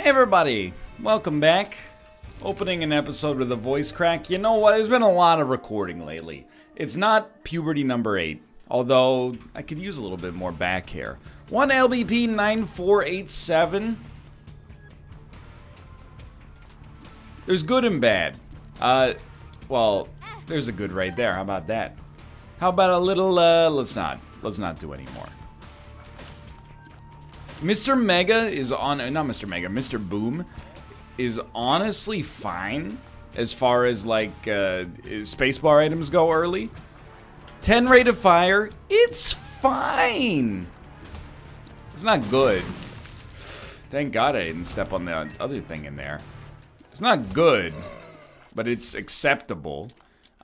Hey everybody, welcome back. Opening an episode with a voice crack. You know what, there's been a lot of recording lately. It's not puberty number 8, although I could use a little bit more back hair. 1LBP9487. There's good and bad. Well, there's a good right there. How about that? How about a little, let's not do any more. Mr. Mega is on, not Mr. Mega, Mr. Boom is honestly fine as far as like spacebar items go early. 10 rate of fire, it's fine. It's not good. Thank God I didn't step on the other thing in there. It's not good, but it's acceptable.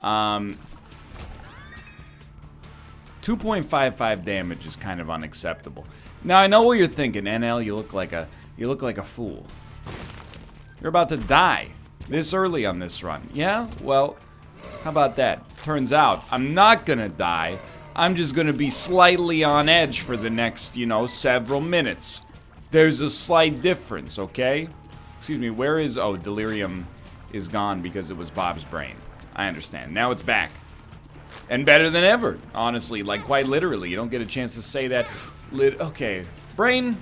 2.55 damage is kind of unacceptable. Now I know what you're thinking, NL. You look like a fool. You're about to die this early on this run. Yeah? Well, how about that? Turns out I'm not gonna die. I'm just gonna be slightly on edge for the next, several minutes. There's a slight difference, okay? Excuse me, where is... Oh, Delirium is gone because it was Bob's brain. I understand. Now it's back. And better than ever, honestly. Like, quite literally. You don't get a chance to say that. Okay, brain.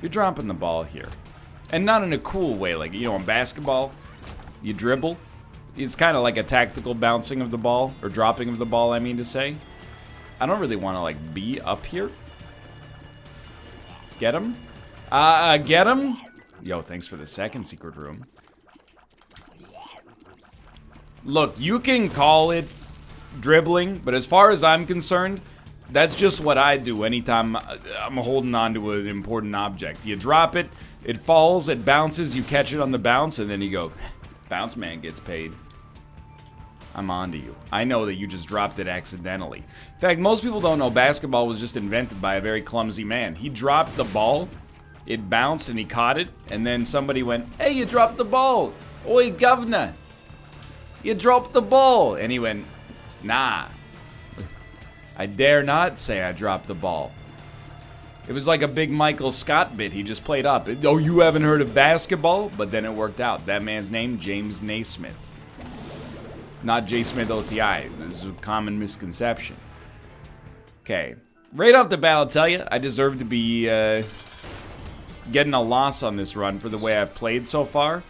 You're dropping the ball here. And not in a cool way. Like, in basketball, you dribble. It's kind of like a tactical bouncing of the ball. Or dropping of the ball, I mean to say. I don't really want to, like, be up here. Get him? Get him? Yo, thanks for the second secret room. Look, you can call it dribbling, but as far as I'm concerned, that's just what I do anytime I'm holding on to an important object. You drop it, it falls, it bounces, you catch it on the bounce, and then you go, bounce man gets paid. I'm on to you. I know that you just dropped it accidentally. In fact, most people don't know basketball was just invented by a very clumsy man. He dropped the ball, it bounced, and he caught it, and then somebody went, hey, you dropped the ball. Oi, governor. You dropped the ball. And he went, nah. I dare not say I dropped the ball. It was like a big Michael Scott bit he just played up. Oh, you haven't heard of basketball? But then it worked out. That man's name, James Naismith. Not J. Smith OTI. This is a common misconception. Okay. Right off the bat, I'll tell you, I deserve to be getting a loss on this run for the way I've played so far.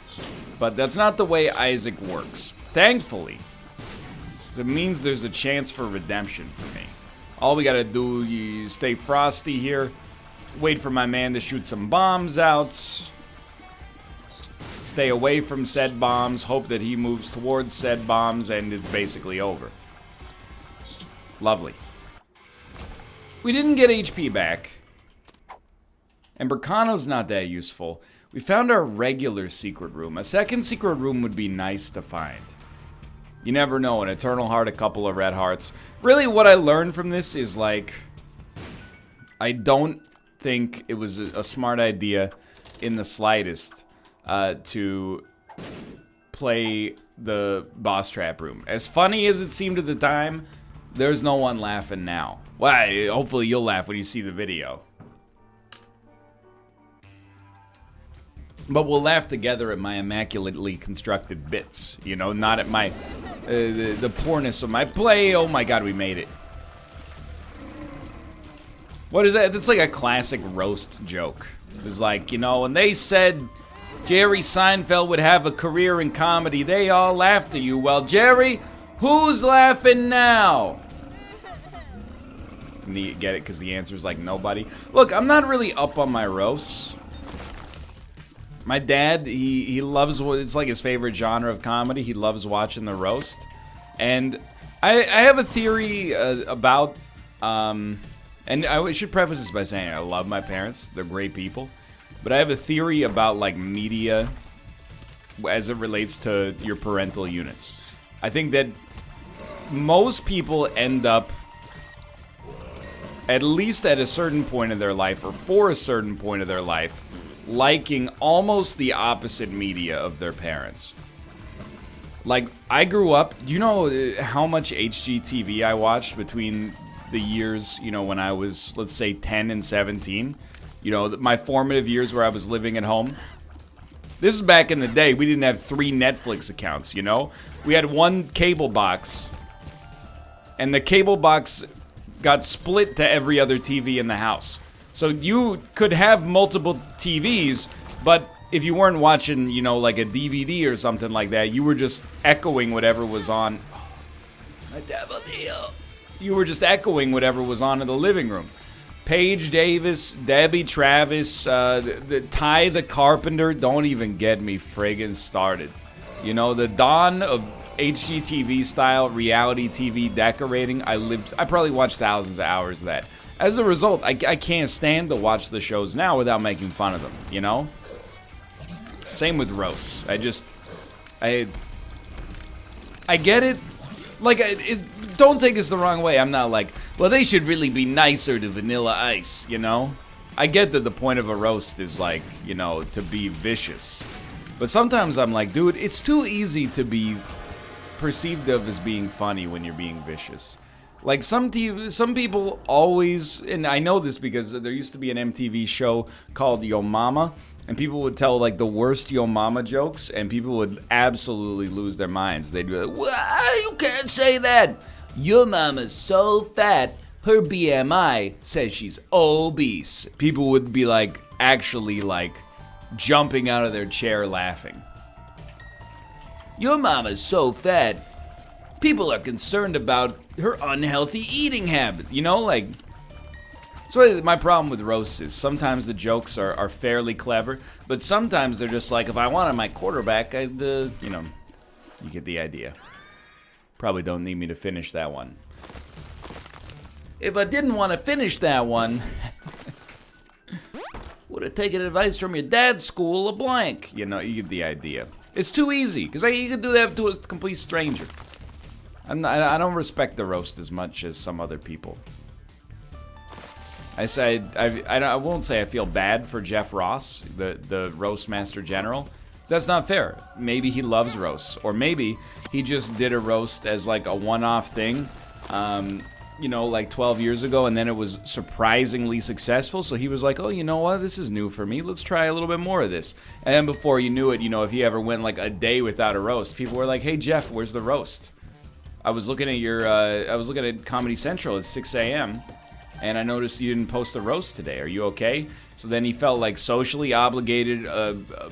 But that's not the way Isaac works. Thankfully. So it means there's a chance for redemption for me. All we gotta do is stay frosty here. Wait for my man to shoot some bombs out. Stay away from said bombs. Hope that he moves towards said bombs. And it's basically over. Lovely. We didn't get HP back. And Berkano's not that useful. We found our regular secret room. A second secret room would be nice to find. You never know, an eternal heart, a couple of red hearts. Really, what I learned from this is, like, I don't think it was a smart idea in the slightest to play the boss trap room. As funny as it seemed at the time, there's no one laughing now. Well, hopefully you'll laugh when you see the video. But we'll laugh together at my immaculately constructed bits, not at my, the poorness of my play. Oh my god, we made it. What is that? That's like a classic roast joke. It was like, when they said Jerry Seinfeld would have a career in comedy, they all laughed at you. Well, Jerry, who's laughing now? Get it? Because the answer is like nobody. Look, I'm not really up on my roasts. My dad, he loves, it's like his favorite genre of comedy. He loves watching the roast. And I have a theory about, and I should preface this by saying I love my parents. They're great people. But I have a theory about, like, media as it relates to your parental units. I think that most people end up, at least at a certain point of their life, or for a certain point of their life, liking almost the opposite media of their parents. Like, I grew up, do you know how much HGTV I watched between the years, when I was, let's say, 10 and 17? You know, my formative years where I was living at home. This is back in the day. We didn't have 3 Netflix accounts, you know? We had 1 cable box. And the cable box got split to every other TV in the house. So you could have multiple TVs, but if you weren't watching, you know, like a DVD or something like that, you were just echoing whatever was on. My devil deal. You were just echoing whatever was on in the living room. Paige Davis, Debbie Travis, Ty the Carpenter, don't even get me friggin' started. You know, the dawn of HGTV style reality TV decorating, I probably watched thousands of hours of that. As a result, I can't stand to watch the shows now without making fun of them, you know? Same with roasts. I get it. Like, don't take this the wrong way. I'm not like, well, they should really be nicer to Vanilla Ice, you know? I get that the point of a roast is like, you know, to be vicious. But sometimes I'm like, dude, it's too easy to be perceived of as being funny when you're being vicious. Like, some people always, and I know this because there used to be an MTV show called Yo Mama, and people would tell, like, the worst Yo Mama jokes, and people would absolutely lose their minds. They'd be like, well, you can't say that. Your mama's so fat, her BMI says she's obese. People would be, like, actually, like, jumping out of their chair laughing. Your mama's so fat, people are concerned about her unhealthy eating habit. You know, like... So my problem with roasts is sometimes the jokes are fairly clever, but sometimes they're just like, if I wanted my quarterback, you know, you get the idea. Probably don't need me to finish that one. If I didn't want to finish that one, would have taken advice from your dad's school a blank. You know, you get the idea. It's too easy, because you can do that to a complete stranger. I don't respect the roast as much as some other people. I won't say I feel bad for Jeff Ross, the roast master general. That's not fair. Maybe he loves roasts, or maybe he just did a roast as like a one-off thing, you know, like 12 years ago, and then it was surprisingly successful. So he was like, oh, you know what? This is new for me. Let's try a little bit more of this. And then before you knew it, you know, if he ever went like a day without a roast, people were like, hey Jeff, where's the roast? I was looking at Comedy Central at 6 a.m. and I noticed you didn't post a roast today. Are you okay? So then he felt like socially obligated,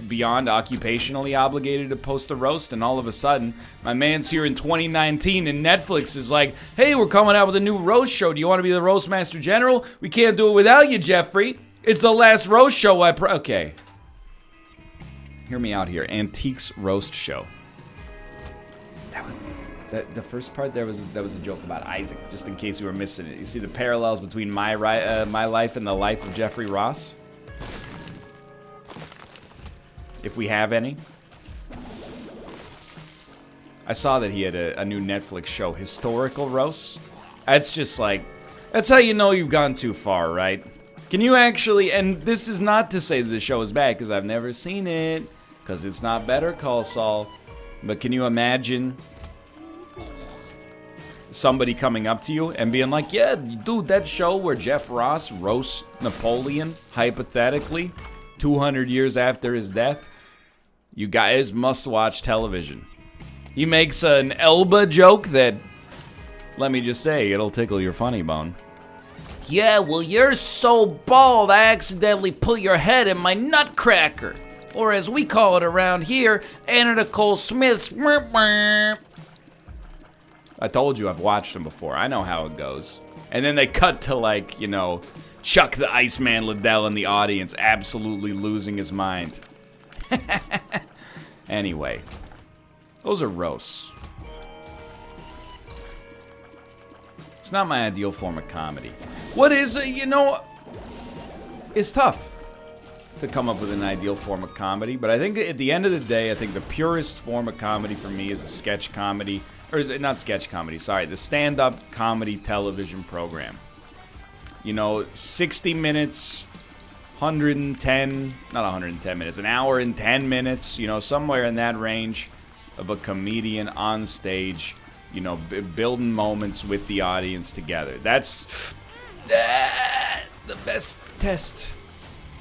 beyond occupationally obligated to post a roast, and all of a sudden, my man's here in 2019, and Netflix is like, hey, we're coming out with a new roast show. Do you want to be the roast master general? We can't do it without you, Jeffrey. It's the last roast show okay. Hear me out here. Antiques roast show. The first part there was a joke about Isaac, just in case you were missing it. You see the parallels between my life and the life of Jeffrey Ross? If we have any. I saw that he had a new Netflix show, Historical Roasts. That's just like, that's how you know you've gone too far, right? Can you actually, and this is not to say that the show is bad, because I've never seen it, because it's not Better Call Saul, but can you imagine somebody coming up to you and being like, yeah, dude, that show where Jeff Ross roasts Napoleon, hypothetically, 200 years after his death, you guys must watch television. He makes an Elba joke that, let me just say, it'll tickle your funny bone. Yeah, well, you're so bald, I accidentally put your head in my nutcracker. Or as we call it around here, Anna Nicole Smith's. I told you I've watched them before. I know how it goes. And then they cut to, like, you know, Chuck the Iceman Liddell in the audience absolutely losing his mind. Anyway, those are roasts. It's not my ideal form of comedy. What is, you know, it's tough to come up with an ideal form of comedy, but I think at the end of the day, I think the purest form of comedy for me is a sketch comedy, or is it not sketch comedy, sorry, the stand-up comedy television program. You know, 60 minutes, 110, not 110 minutes, an hour and 10 minutes, you know, somewhere in that range of a comedian on stage, you know, building moments with the audience together. That's the best test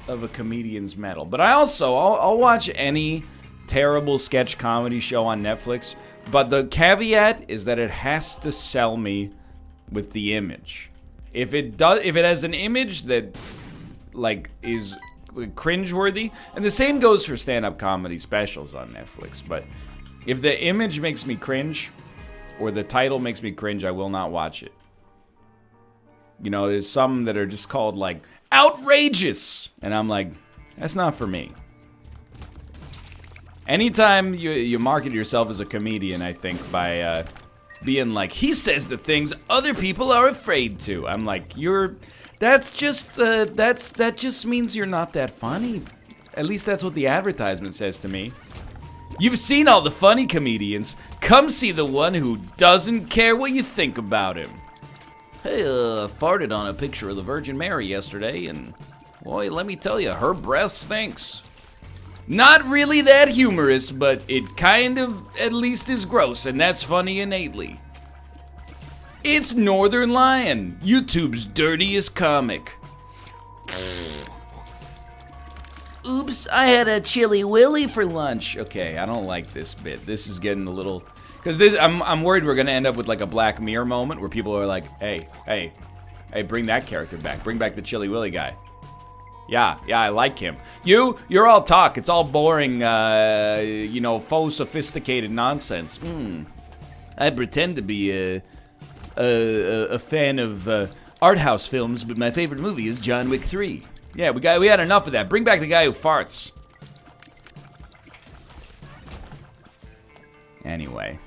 of a comedian's metal. But I'll watch any terrible sketch comedy show on Netflix. But the caveat is that it has to sell me with the image. If it has an image that like is cringeworthy, and the same goes for stand-up comedy specials on Netflix. But if the image makes me cringe, or the title makes me cringe, I will not watch it. You know, there's some that are just called like outrageous, and I'm like, that's not for me. Anytime you market yourself as a comedian, I think by being like, he says the things other people are afraid to. I'm like, that just means you're not that funny. At least that's what the advertisement says to me. You've seen all the funny comedians. Come see the one who doesn't care what you think about him. Hey, farted on a picture of the Virgin Mary yesterday, and boy, let me tell you, her breath stinks. Not really that humorous, but it kind of at least is gross, and that's funny innately. It's Northernlion, YouTube's dirtiest comic. Oops, I had a Chili Willy for lunch. Okay, I don't like this bit. This is getting a little... Because I'm worried we're going to end up with like a Black Mirror moment where people are like, hey, bring that character back. Bring back the Chili Willy guy. Yeah, I like him. You're all talk. It's all boring, faux sophisticated nonsense. I pretend to be a fan of art house films, but my favorite movie is John Wick 3. Yeah, we had enough of that. Bring back the guy who farts. Anyway,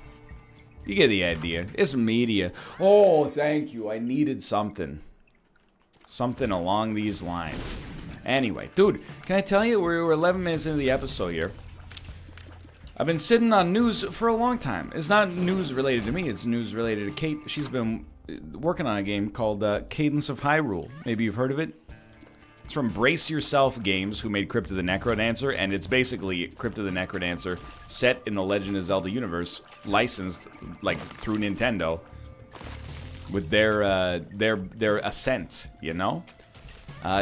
you get the idea. It's media. Oh, thank you. I needed something. Something along these lines. Anyway, dude, can I tell you, we're 11 minutes into the episode here. I've been sitting on news for a long time. It's not news related to me, it's news related to Kate. She's been working on a game called Cadence of Hyrule. Maybe you've heard of it? It's from Brace Yourself Games, who made Crypt of the Necrodancer, and it's basically Crypt of the Necrodancer set in the Legend of Zelda universe, licensed like through Nintendo with their ascent, you know?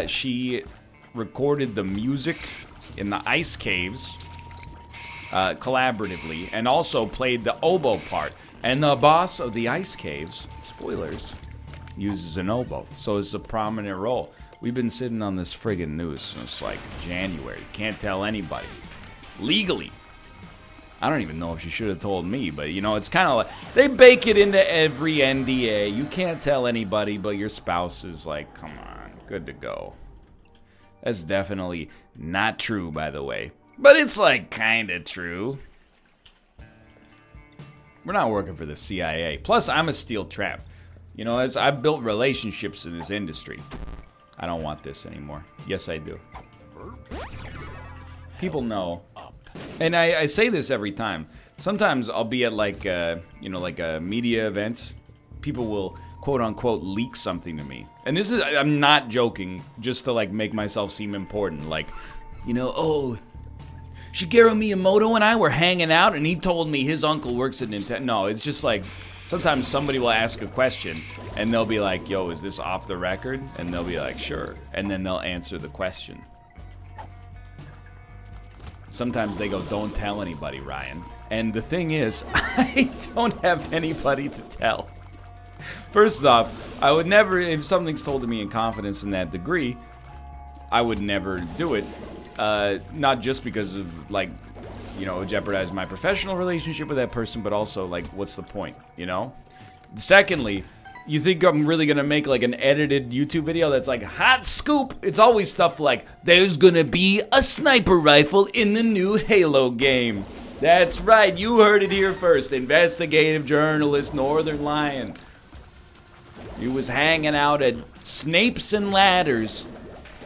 She recorded the music in the ice caves collaboratively, and also played the oboe part. And the boss of the ice caves, spoilers, uses an oboe, so it's a prominent role. We've been sitting on this friggin' news since like January. Can't tell anybody. Legally. I don't even know if she should have told me, but you know, it's kind of like, they bake it into every NDA. You can't tell anybody, but your spouse is like, come on, good to go. That's definitely not true, by the way. But it's like kinda true. We're not working for the CIA. Plus, I'm a steel trap. You know, as I've built relationships in this industry. I don't want this anymore. Yes, I do. People know. And I say this every time. Sometimes I'll be at like a media event. People will quote unquote leak something to me. And this is, I'm not joking, just to like make myself seem important. Like, Shigeru Miyamoto and I were hanging out and he told me his uncle works at Nintendo. No, it's just like, sometimes somebody will ask a question and they'll be like, yo, is this off the record? And they'll be like, sure. And then they'll answer the question. Sometimes they go, don't tell anybody, Ryan. And the thing is, I don't have anybody to tell. First off, I would never, if something's told to me in confidence in that degree, I would never do it. Not just because of, like, jeopardize my professional relationship with that person, but also, like, what's the point, you know? Secondly, you think I'm really gonna make, like, an edited YouTube video that's like, hot scoop? It's always stuff like, there's gonna be a sniper rifle in the new Halo game. That's right, you heard it here first. Investigative journalist Northernlion. He was hanging out at Snapes and Ladders,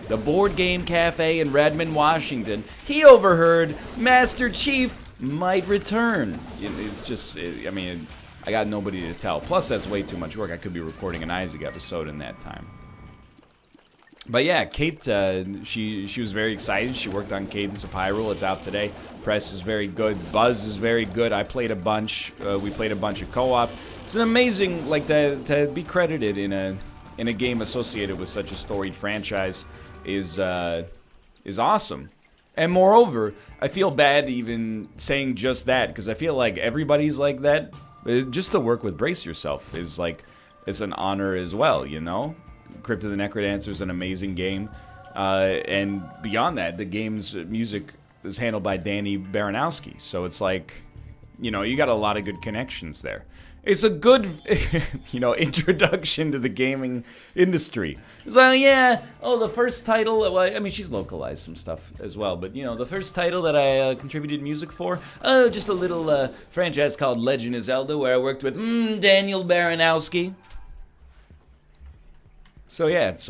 the board game cafe in Redmond, Washington. He overheard Master Chief might return. It's just, I got nobody to tell. Plus, that's way too much work. I could be recording an Isaac episode in that time. But yeah, Kate, she was very excited. She worked on Cadence of Hyrule. It's out today. Press is very good. Buzz is very good. I played a bunch. We played a bunch of co-op. It's an amazing, like, to be credited in a game associated with such a storied franchise is is awesome. And moreover, I feel bad even saying just that, because I feel like everybody's like that. Just to work with Brace Yourself is like, it's an honor as well, you know? Crypt of the Necrodancer is an amazing game. And beyond that, the game's music is handled by Danny Baranowski. So it's like, you know, you got a lot of good connections there. It's a good, you know, introduction to the gaming industry. It's like, yeah, oh, the first title, well, I mean, she's localized some stuff as well, but, you know, the first title that I contributed music for, just a little franchise called Legend of Zelda, where I worked with Daniel Baranowski. So, yeah, it's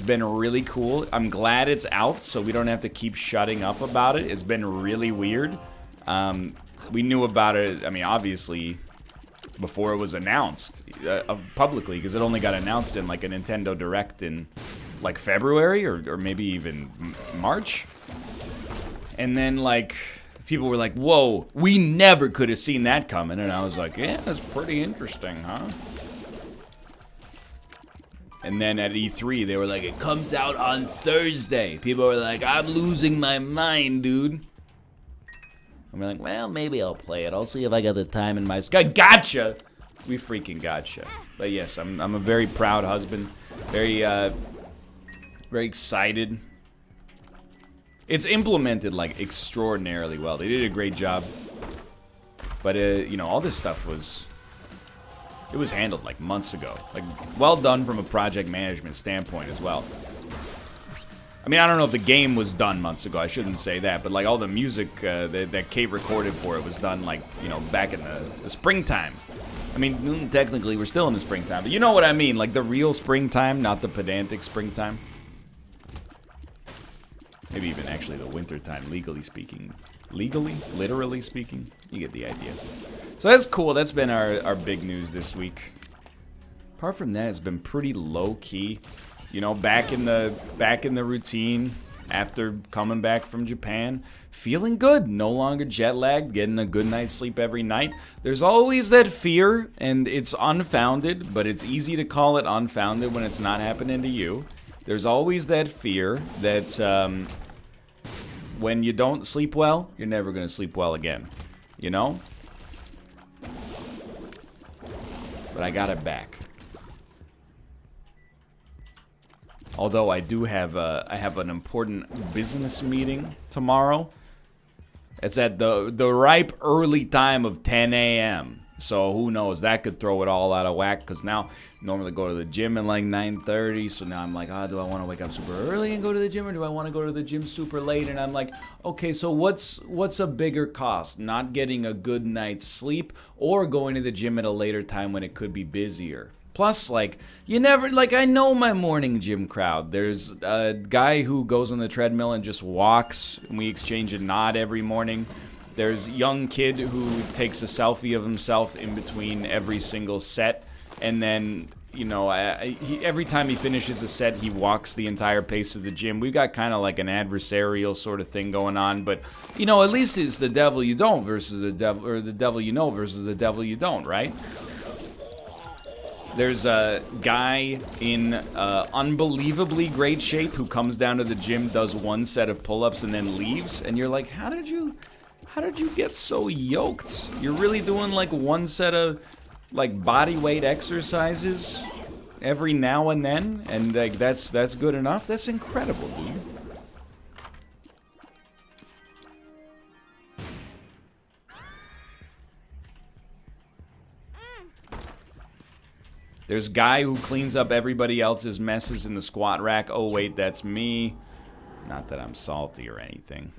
been really cool. I'm glad it's out, so we don't have to keep shutting up about it. It's been really weird. We knew about it, I mean, obviously, before it was announced publicly, because it only got announced in, like, a Nintendo Direct in, like, February, or maybe even March. And then, like, people were like, whoa, we never could have seen that coming. And I was like, yeah, that's pretty interesting, huh? And then at E3, they were like, it comes out on Thursday. People were like, I'm losing my mind, dude. I'm like, well, maybe I'll play it. I'll see if I got the time in my sky. Gotcha! We freaking gotcha. But yes, I'm a very proud husband. Very excited. It's implemented, like, extraordinarily well. They did a great job. But, you know, all this stuff was... It was handled, like, months ago. Like, well done from a project management standpoint as well. I mean, I don't know if the game was done months ago. I shouldn't say that. But, like, all the music that Kate recorded for it was done, like, you know, back in the springtime. I mean, technically, we're still in the springtime. But you know what I mean. Like, the real springtime, not the pedantic springtime. Maybe even, actually, the wintertime, legally speaking. Legally? Literally speaking? You get the idea. So that's cool. That's been our big news this week. Apart from that, it's been pretty low-key. You know, back in the routine after coming back from Japan, feeling good, no longer jet lagged, getting a good night's sleep every night. There's always that fear, and it's unfounded, but it's easy to call it unfounded when it's not happening to you. There's always that fear that when you don't sleep well, you're never going to sleep well again, you know? But I got it back. Although I do have I have an important business meeting tomorrow. It's at the ripe early time of 10 a.m. So who knows? That could throw it all out of whack. Because now I normally go to the gym at like 9:30. So now I'm like, oh, do I want to wake up super early and go to the gym, or do I want to go to the gym super late? And I'm like, okay, so what's a bigger cost? Not getting a good night's sleep, or going to the gym at a later time when it could be busier? Plus, like, you never, like, I know my morning gym crowd. There's a guy who goes on the treadmill and just walks, and we exchange a nod every morning. There's a young kid who takes a selfie of himself in between every single set, and then, you know, every time he finishes a set, he walks the entire pace of the gym. We've got kind of like an adversarial sort of thing going on, but, you know, at least it's the devil you don't versus the devil, or the devil you know versus the devil you don't, right? There's a guy in unbelievably great shape who comes down to the gym, does one set of pull-ups, and then leaves. And you're like, how did you get so yoked? You're really doing like one set of like body weight exercises every now and then, and like that's good enough? That's incredible, dude. There's a guy who cleans up everybody else's messes in the squat rack. Oh, wait, that's me. Not that I'm salty or anything.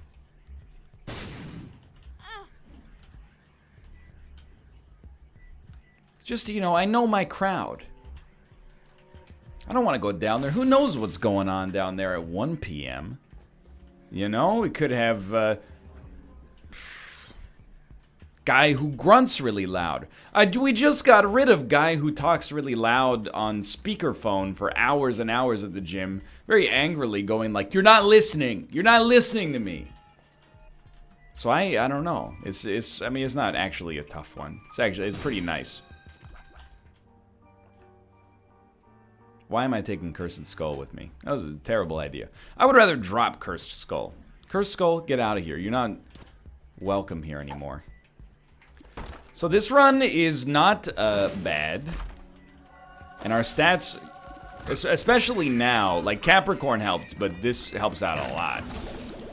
It's just, you know, I know my crowd. I don't want to go down there. Who knows what's going on down there at 1 p.m.? You know, we could have... guy who grunts really loud. We just got rid of guy who talks really loud on speakerphone for hours and hours at the gym, very angrily going like, "You're not listening. You're not listening to me." So I don't know. I mean, it's not actually a tough one. It's pretty nice. Why am I taking Cursed Skull with me? That was a terrible idea. I would rather drop Cursed Skull. Cursed Skull, get out of here. You're not welcome here anymore. So this run is not bad. And our stats, especially now, like Capricorn helped, but this helps out a lot.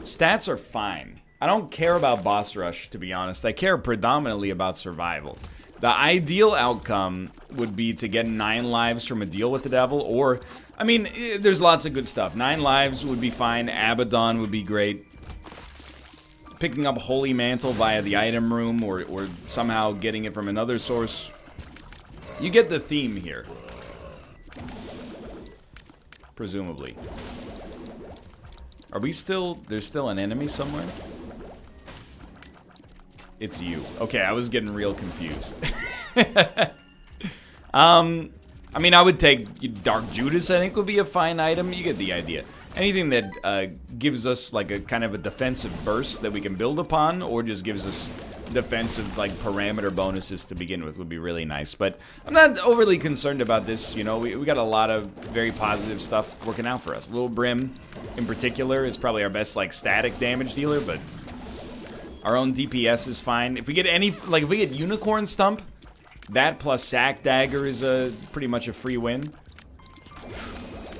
Stats are fine. I don't care about boss rush, to be honest. I care predominantly about survival. The ideal outcome would be to get 9 lives from a deal with the devil, or, I mean, there's lots of good stuff. 9 lives would be fine. Abaddon would be great. Picking up Holy Mantle via the item room, or somehow getting it from another source. You get the theme here. Presumably. Are we still... There's still an enemy somewhere? It's you. Okay, I was getting real confused. I mean, I would take Dark Judas, I think would be a fine item. You get the idea. Anything that gives us like a kind of a defensive burst that we can build upon, or just gives us defensive like parameter bonuses to begin with would be really nice. But I'm not overly concerned about this, you know. We got a lot of very positive stuff working out for us. Little Brim in particular is probably our best like static damage dealer, but our own DPS is fine. If we get any, like if we get Unicorn Stump, that plus Sack Dagger is pretty much a free win.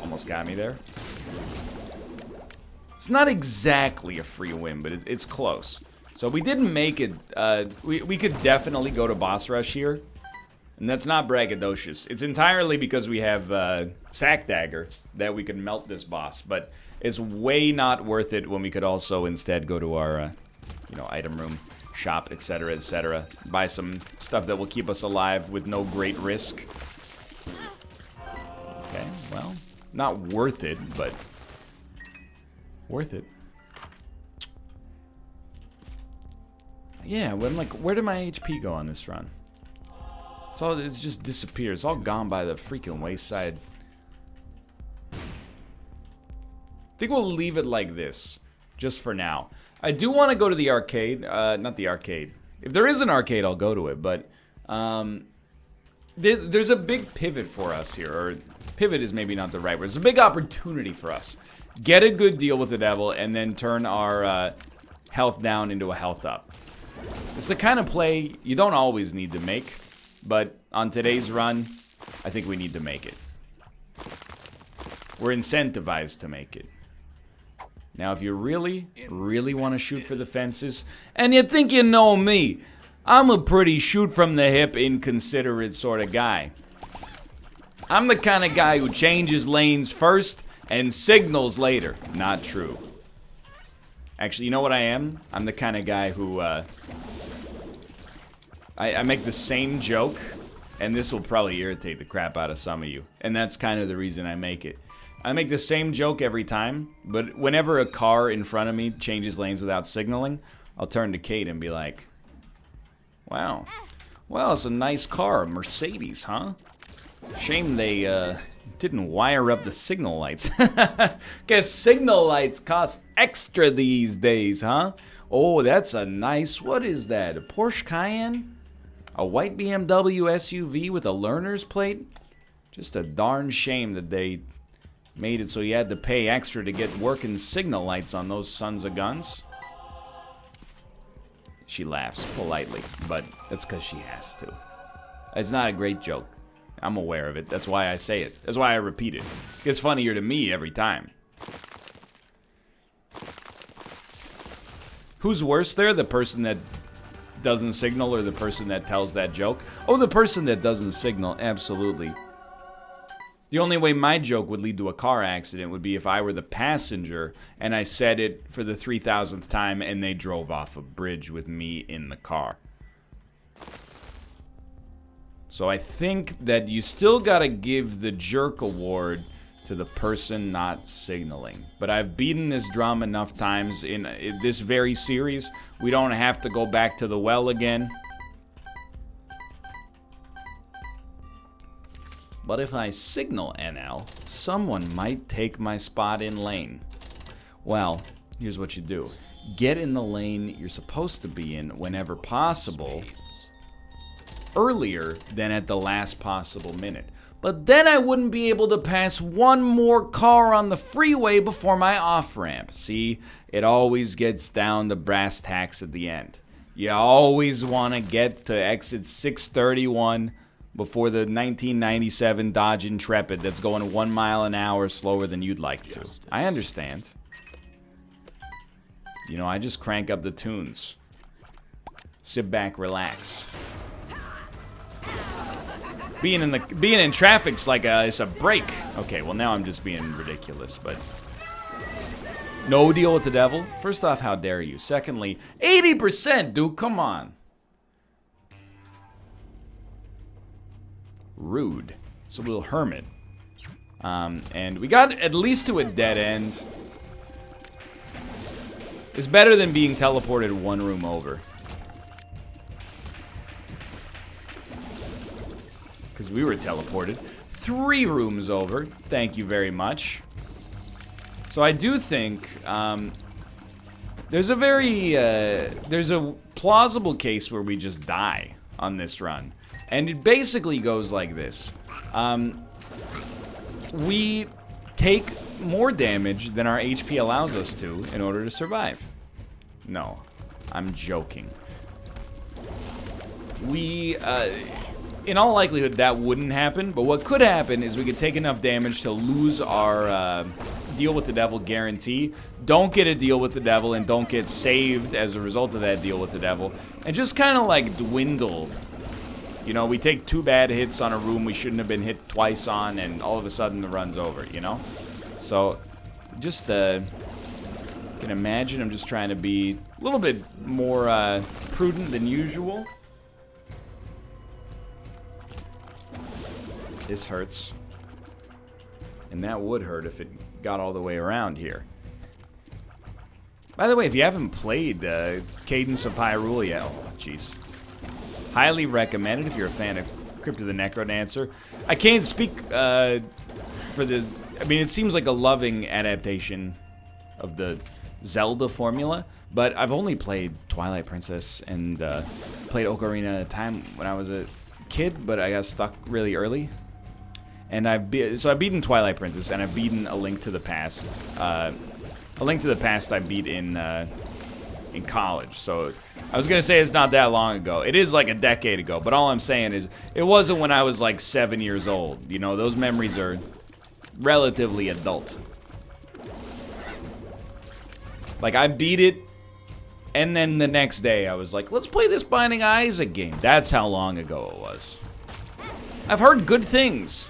Almost got me there. It's not exactly a free win, but it's close. So we didn't make it. We could definitely go to boss rush here. And that's not braggadocious. It's entirely because we have Sack Dagger that we could melt this boss. But it's way not worth it when we could also instead go to our, you know, item room, shop, etc., etc. Buy some stuff that will keep us alive with no great risk. Okay, well, not worth it, but worth it. Yeah, when like, where did my HP go on this run? It's just disappeared. It's all gone by the freaking wayside. I think we'll leave it like this, just for now. I do want to go to the arcade. Not the arcade. If there is an arcade, I'll go to it. But there's a big pivot for us here. Or pivot is maybe not the right word. It's a big opportunity for us. Get a good deal with the devil and then turn our health down into a health up. It's the kind of play you don't always need to make. But on today's run, I think we need to make it. We're incentivized to make it. Now, if you really, really want to shoot for the fences, and you think you know me, I'm a pretty shoot-from-the-hip, inconsiderate sort of guy. I'm the kind of guy who changes lanes first and signals later. Not true. Actually, you know what I am? I'm the kind of guy who, I make the same joke, and this will probably irritate the crap out of some of you, and that's kind of the reason I make it. I make the same joke every time, but whenever a car in front of me changes lanes without signaling, I'll turn to Kate and be like, wow, well, it's a nice car, a Mercedes, huh? Shame they didn't wire up the signal lights. Guess signal lights cost extra these days, huh? Oh, that's a nice, what is that, a Porsche Cayenne? A white BMW SUV with a learner's plate? Just a darn shame that they made it so you had to pay extra to get working signal lights on those sons of guns. She laughs politely, but that's because she has to. It's not a great joke. I'm aware of it. That's why I say it. That's why I repeat it. It gets funnier to me every time. Who's worse there? The person that doesn't signal or the person that tells that joke? Oh, the person that doesn't signal, absolutely. The only way my joke would lead to a car accident would be if I were the passenger and I said it for the 3,000th time and they drove off a bridge with me in the car. So I think that you still gotta give the jerk award to the person not signaling. But I've beaten this drum enough times in this very series. We don't have to go back to the well again. But if I signal NL, someone might take my spot in lane. Well, here's what you do. Get in the lane you're supposed to be in whenever possible, earlier than at the last possible minute. but then I wouldn't be able to pass one more car on the freeway before my off-ramp. See, it always gets down to brass tacks at the end. You always want to get to exit 631 before the 1997 Dodge Intrepid that's going 1 mile an hour slower than you'd like to. I understand. You know, I just crank up the tunes. Sit back, relax. Being in traffic's like it's a break. Okay, well now I'm just being ridiculous, but no deal with the devil. First off, how dare you? Secondly, 80%, dude, come on. Rude. It's a little hermit. And we got at least to a dead end. It's better than being teleported one room over. Because we were teleported 3 rooms over. Thank you very much. So I do think there's a plausible case where we just die on this run. And it basically goes like this. We take more damage than our HP allows us to in order to survive. No, I'm joking. In all likelihood, that wouldn't happen, but what could happen is we could take enough damage to lose our deal with the devil guarantee, don't get a deal with the devil, and don't get saved as a result of that deal with the devil, and just kind of like dwindle. You know, we take 2 bad hits on a room we shouldn't have been hit twice on, and all of a sudden the run's over, you know? So, just, you can imagine I'm just trying to be a little bit more prudent than usual. This hurts. And that would hurt if it got all the way around here. By the way, if you haven't played Cadence of Hyrule yet, oh, jeez. Highly recommended if you're a fan of Crypt of the Necrodancer. I can't speak for the... I mean, it seems like a loving adaptation of the Zelda formula, but I've only played Twilight Princess and played Ocarina of Time when I was a kid, but I got stuck really early. And I've beaten Twilight Princess, and I've beaten A Link to the Past. A Link to the Past I beat in college, so I was gonna say it's not that long ago. It is like a decade ago, but all I'm saying is it wasn't when I was like 7 years old. You know, those memories are relatively adult. Like, I beat it, and then the next day I was like, let's play this Binding of Isaac game. That's how long ago it was. I've heard good things.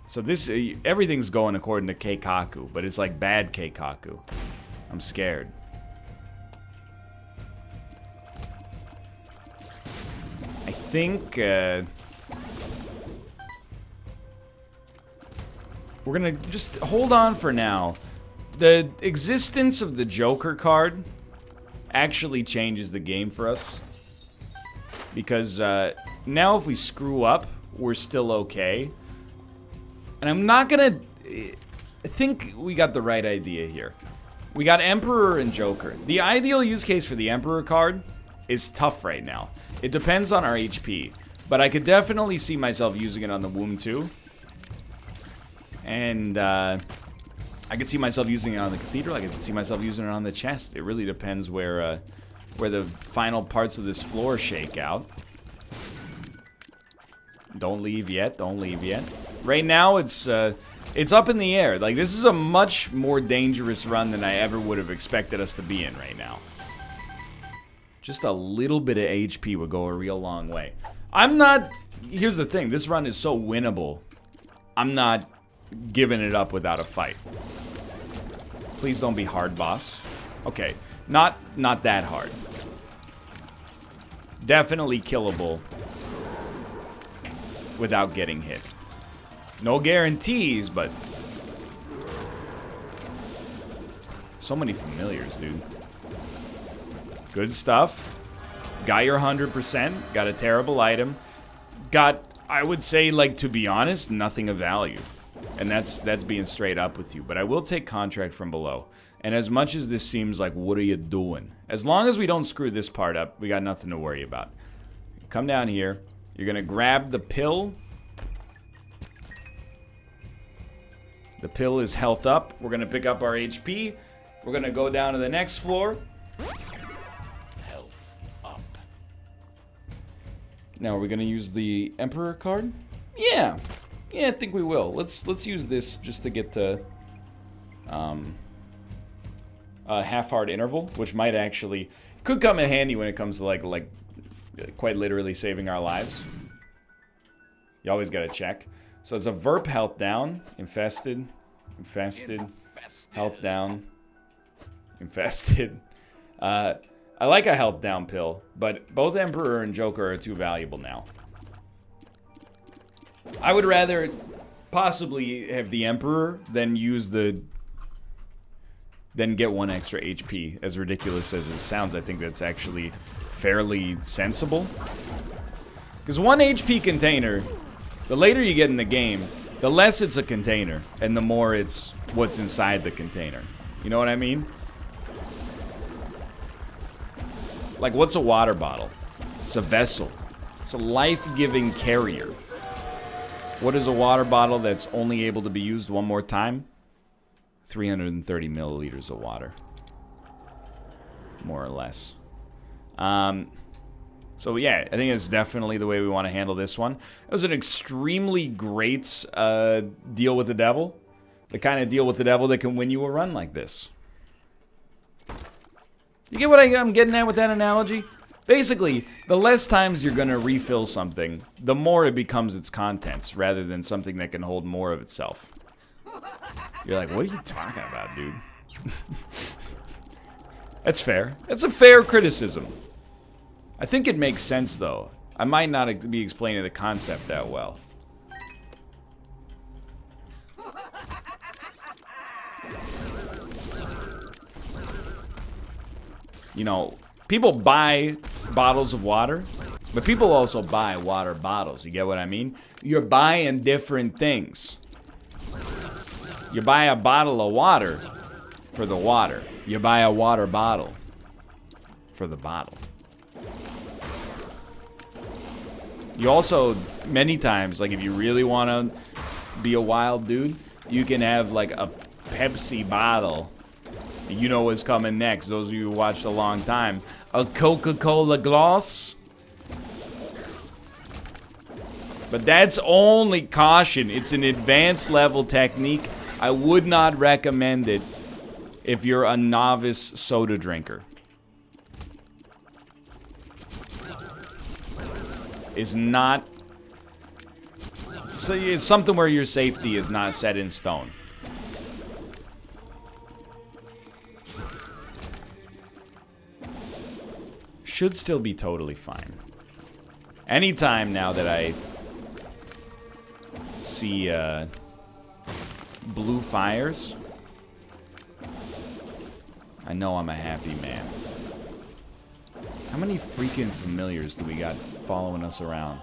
So this, everything's going according to Keikaku, but it's like bad Keikaku. I'm scared. I think, we're gonna just hold on for now. The existence of the Joker card actually changes the game for us. Because, now if we screw up, we're still okay. And I'm not gonna... I think we got the right idea here. We got Emperor and Joker. The ideal use case for the Emperor card is tough right now. It depends on our HP. But I could definitely see myself using it on the Womb too. And, I could see myself using it on the Cathedral. I could see myself using it on the chest. It really depends where the final parts of this floor shake out. Don't leave yet. Don't leave yet. Right now, it's up in the air. Like, this is a much more dangerous run than I ever would have expected us to be in right now. Just a little bit of HP would go a real long way. I'm not... Here's the thing. This run is so winnable. I'm not giving it up without a fight. Please don't be hard, boss. Okay. Not that hard. Definitely killable without getting hit. No guarantees, but... So many familiars, dude. Good stuff. Got your 100%. Got a terrible item. Got, I would say, like, to be honest, nothing of value. And that's being straight up with you. But I will take Contract from Below. And as much as this seems like, what are you doing? As long as we don't screw this part up, we got nothing to worry about. Come down here. You're going to grab the pill. The pill is health up. We're going to pick up our HP. We're going to go down to the next floor. Health up. Now, are we going to use the Emperor card? Yeah. Yeah, I think we will. Let's use this just to get to a half-hard interval, which might actually could come in handy when it comes to like quite literally saving our lives. You always got to check. So it's a Verp health down, infested, health down, infested. I like a health down pill, but both Emperor and Joker are too valuable now. I would rather possibly have the Emperor than get 1 extra HP. As ridiculous as it sounds, I think that's actually fairly sensible. Because 1 HP container, the later you get in the game, the less it's a container, and the more it's what's inside the container. You know what I mean? Like, what's a water bottle? It's a vessel. It's a life-giving carrier. What is a water bottle that's only able to be used one more time? 330 milliliters of water. More or less. So yeah, I think it's definitely the way we want to handle this one. It was an extremely great deal with the devil. The kind of deal with the devil that can win you a run like this. You get what I'm getting at with that analogy? Basically, the less times you're going to refill something, the more it becomes its contents, rather than something that can hold more of itself. You're like, what are you talking about, dude? That's fair. That's a fair criticism. I think it makes sense, though. I might not be explaining the concept that well. You know, people buy bottles of water, but people also buy water bottles. You get what I mean? You're buying different things. You buy a bottle of water for the water. You buy a water bottle for the bottle. You also, many times, like if you really want to be a wild dude, you can have like a Pepsi bottle. You know what's coming next, those of you who watched a long time. A Coca-Cola glass. But that's only caution. It's an advanced level technique. I would not recommend it if you're a novice soda drinker. Is not... So it's something where your safety is not set in stone. Should still be totally fine. Anytime now that I see blue fires, I know I'm a happy man. How many freaking familiars do we got following us around?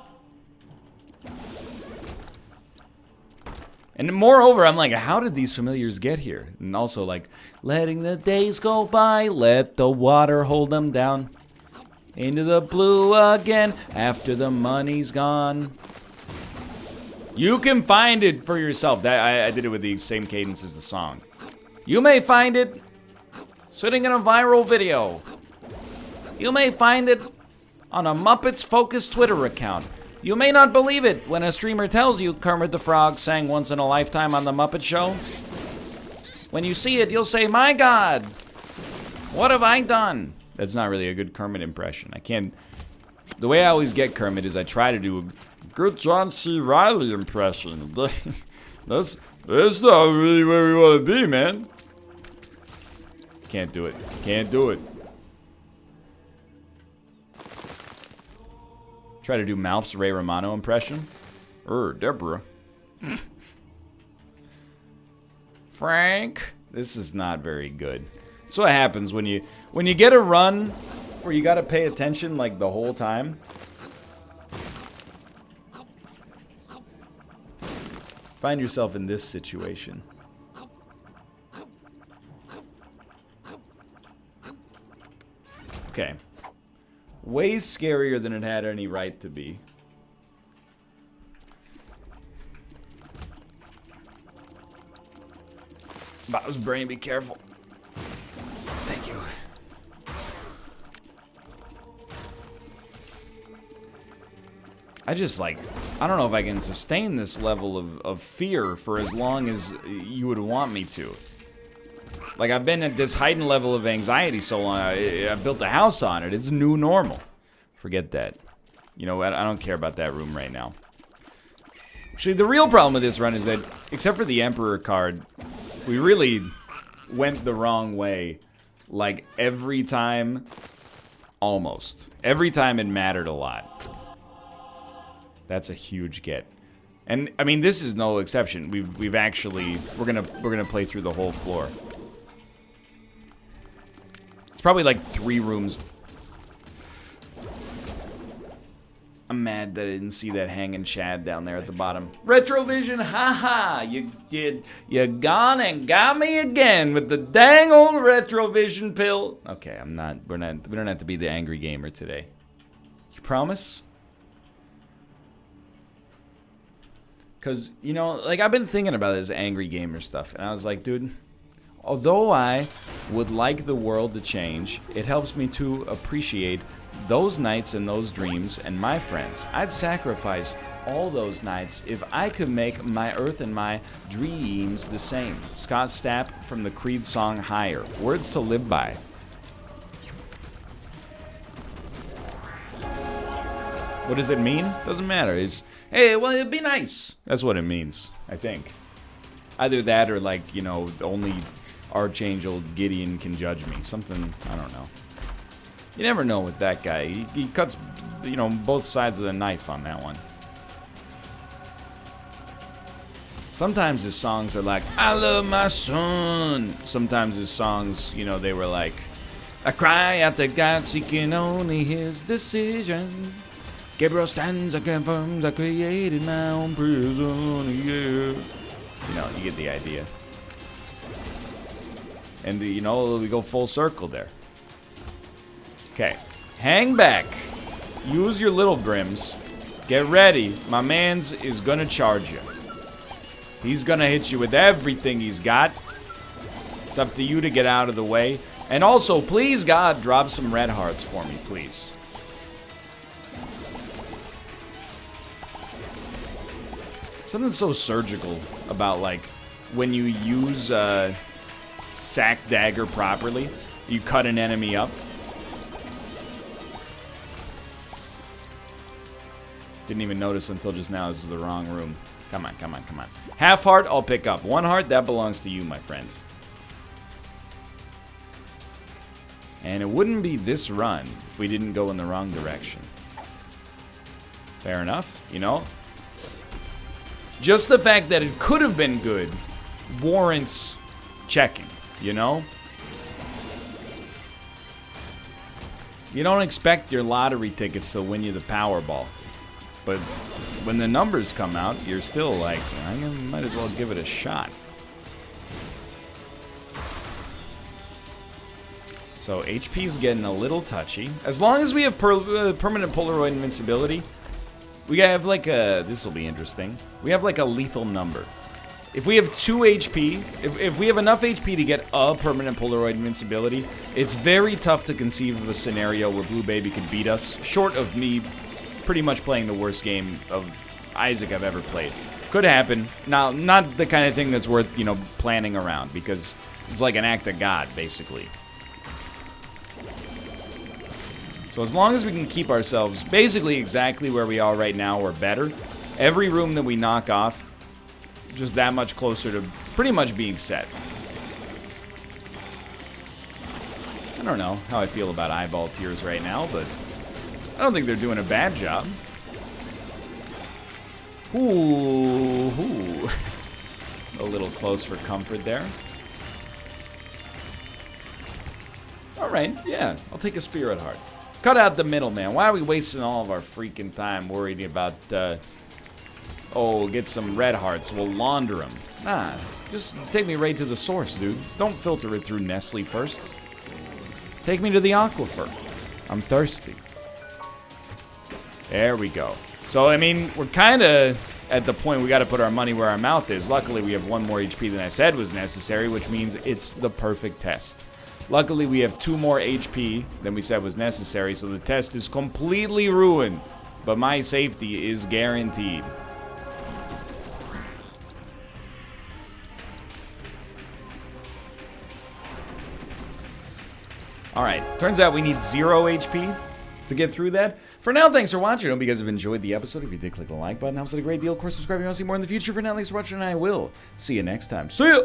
And moreover, I'm like, how did these familiars get here? And also like, letting the days go by, let the water hold them down. Into the blue again, after the money's gone. You can find it for yourself. I did it with the same cadence as the song. You may find it sitting in a viral video. You may find it on a Muppets Focus Twitter account. You may not believe it when a streamer tells you Kermit the Frog sang Once in a Lifetime on the Muppet Show. When you see it, you'll say, my God, what have I done? That's not really a good Kermit impression. I can't... The way I always get Kermit is I try to do a good John C. Reilly impression. That's not really where we want to be, man. Can't do it. Can't do it. Try to do Malph's Ray Romano impression. Deborah. Frank. This is not very good. That's what happens when you get a run where you gotta pay attention like the whole time. Find yourself in this situation. Okay. Way scarier than it had any right to be. Bob's brain, be careful. Thank you. I just, like, I don't know if I can sustain this level of fear for as long as you would want me to. Like, I've been at this heightened level of anxiety so long, I built a house on it. It's new normal. Forget that. You know what? I don't care about that room right now. Actually, the real problem with this run is that, except for the Emperor card, we really went the wrong way. Like, every time, almost. Every time it mattered a lot. That's a huge get. And, I mean, this is no exception. We've actually, we're gonna play through the whole floor. It's probably like 3 rooms. I'm mad that I didn't see that hanging Chad down there at the bottom. Retrovision, haha! You gone and got me again with the dang old Retrovision pill. Okay, we don't have to be the angry gamer today. You promise? Cause, you know, like, I've been thinking about this angry gamer stuff, and I was like, dude, although I would like the world to change, it helps me to appreciate those nights and those dreams and my friends. I'd sacrifice all those nights if I could make my earth and my dreams the same. Scott Stapp from the Creed song Higher. Words to live by. What does it mean? Doesn't matter. It's, hey, well, it'd be nice. That's what it means, I think. Either that or, like, you know, only Archangel Gideon can judge me. Something, I don't know. You never know with that guy. He cuts, you know, both sides of the knife on that one. Sometimes his songs are like, I love my son. Sometimes his songs, you know, they were like, I cry out to God seeking only his decision. Gabriel stands and confirms I created my own prison, yeah. You know, you get the idea. And, you know, we go full circle there. Okay. Hang back. Use your little brims. Get ready. My man's is gonna charge you. He's gonna hit you with everything he's got. It's up to you to get out of the way. And also, please, God, drop some red hearts for me, please. Something so surgical about, like, when you use Sack Dagger properly, you cut an enemy up. Didn't even notice until just now this is the wrong room. Come on, come on, come on. Half heart, I'll pick up. 1 heart, that belongs to you, my friend. And it wouldn't be this run if we didn't go in the wrong direction. Fair enough, you know? Just the fact that it could have been good warrants checking, you know? You don't expect your lottery tickets to win you the Powerball. But when the numbers come out, you're still like, I might as well give it a shot. So HP's getting a little touchy. As long as we have permanent Polaroid invincibility, we have like a, this will be interesting. We have like a lethal number. If we have 2 HP, if we have enough HP to get a permanent Polaroid invincibility, it's very tough to conceive of a scenario where Blue Baby could beat us, short of me pretty much playing the worst game of Isaac I've ever played. Could happen. Now, not the kind of thing that's worth, you know, planning around, because it's like an act of God, basically. So as long as we can keep ourselves basically exactly where we are right now or better, every room that we knock off, just that much closer to pretty much being set. I don't know how I feel about eyeball tears right now, but I don't think they're doing a bad job. Ooh. A little close for comfort there. Alright, yeah, I'll take a Spirit Heart. Cut out the middle, man. Why are we wasting all of our freaking time worried about, oh, get some red hearts. We'll launder them. Nah, just take me right to the source, dude. Don't filter it through Nestle first. Take me to the aquifer. I'm thirsty. There we go. So, I mean, we're kind of at the point we got to put our money where our mouth is. Luckily, we have 1 more HP than I said was necessary, which means it's the perfect test. Luckily, we have 2 more HP than we said was necessary, so the test is completely ruined. But my safety is guaranteed. Alright, turns out we need 0 HP to get through that. For now, thanks for watching. I hope you guys have enjoyed the episode. If you did, click the like button. Helps out a great deal. Of course, subscribe if you want to see more in the future. For now, thanks for watching, and I will see you next time. See ya!